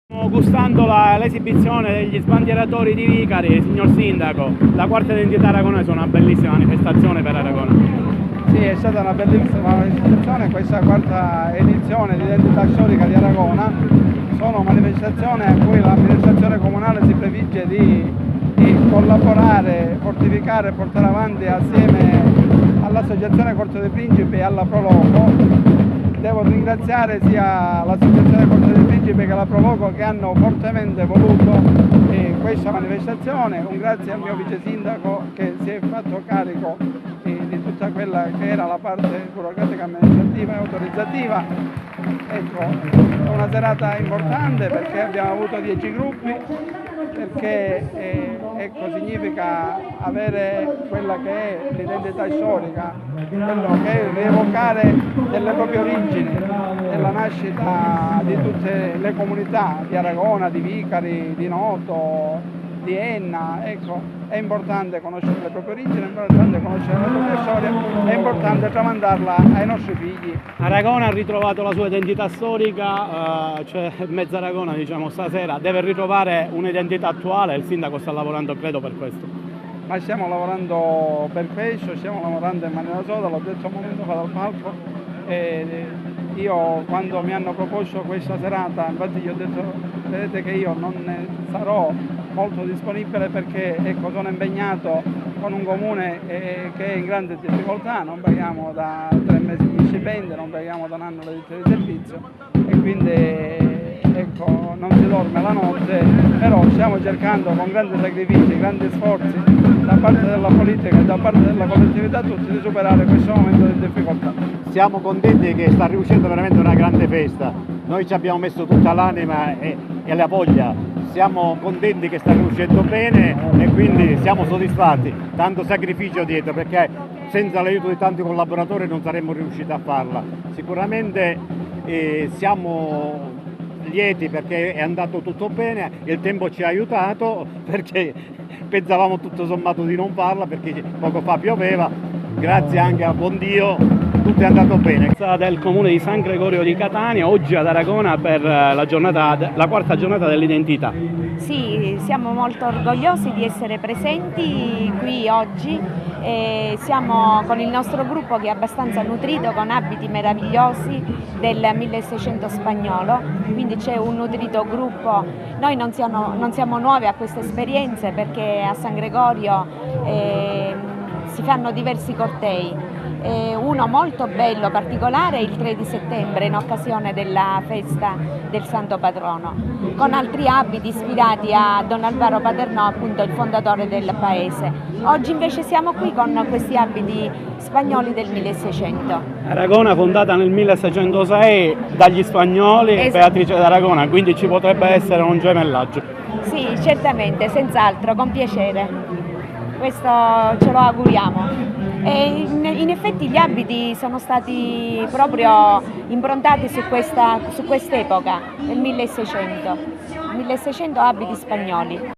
Stiamo gustando l'esibizione degli sbandieratori di Vicari, signor Sindaco. La quarta identità aragonese è una bellissima manifestazione per Aragona. Sì, è stata una bellissima manifestazione, questa quarta edizione di Identità Storica di Aragona. Sono manifestazioni a cui l'amministrazione comunale si prefigge di collaborare, fortificare e portare avanti assieme all'Associazione Corso dei Principi e alla Proloco. Devo ringraziare sia l'Associazione Corso dei Principi che la Proloco che hanno fortemente voluto questa manifestazione. Un grazie al mio vice sindaco che si è fatto carico di tutta quella che era la parte burocratica, amministrativa e autorizzativa. Ecco, è una serata importante perché abbiamo avuto 10 gruppi, perché ecco, significa avere quella che è l'identità storica, quello che è rievocare delle proprie origini, della nascita di tutte le comunità di Aragona, di Vicari, di Noto, di Enna. Ecco, è importante conoscere le proprie origini, è importante conoscere la propria storia, è importante tramandarla ai nostri figli. Aragona ha ritrovato la sua identità storica, cioè mezza Aragona, diciamo, stasera deve ritrovare un'identità attuale e il sindaco sta lavorando, credo, per questo. Ma stiamo lavorando per questo, stiamo lavorando in maniera soda, l'ho detto un momento fa dal palco. Io quando mi hanno proposto questa serata, infatti gli ho detto, vedete che io non ne sarò molto disponibile perché ecco, sono impegnato con un comune che è in grande difficoltà, non paghiamo da 3 mesi di stipendio, non paghiamo da un anno le ditte di servizio e quindi ecco, non si dorme la notte, però stiamo cercando con grandi sacrifici, grandi sforzi da parte della politica e da parte della collettività tutti di superare questo momento di difficoltà. Siamo contenti che sta riuscendo veramente una grande festa, noi ci abbiamo messo tutta l'anima e la voglia, siamo contenti che sta riuscendo bene e quindi siamo soddisfatti, tanto sacrificio dietro perché senza l'aiuto di tanti collaboratori non saremmo riusciti a farla. Sicuramente siamo lieti perché è andato tutto bene, il tempo ci ha aiutato perché pensavamo tutto sommato di non farla perché poco fa pioveva, grazie anche a buon Dio tutto è andato bene. Del comune di San Gregorio di Catania, oggi ad Aragona per la quarta giornata dell'identità. Sì, siamo molto orgogliosi di essere presenti qui oggi. Siamo con il nostro gruppo che è abbastanza nutrito, con abiti meravigliosi del 1600 spagnolo, quindi c'è un nutrito gruppo. Noi non siamo nuovi a queste esperienze perché a San Gregorio si fanno diversi cortei. Uno molto bello, particolare, il 3 di settembre in occasione della festa del Santo Patrono, con altri abiti ispirati a Don Alvaro Paternò, appunto il fondatore del paese. Oggi invece siamo qui con questi abiti spagnoli del 1600. Aragona fondata nel 1606 dagli spagnoli, Beatrice d'Aragona, quindi ci potrebbe essere un gemellaggio. Sì, certamente, senz'altro, con piacere. Questo ce lo auguriamo. E in effetti gli abiti sono stati proprio improntati su quest'epoca, nel 1600 abiti spagnoli.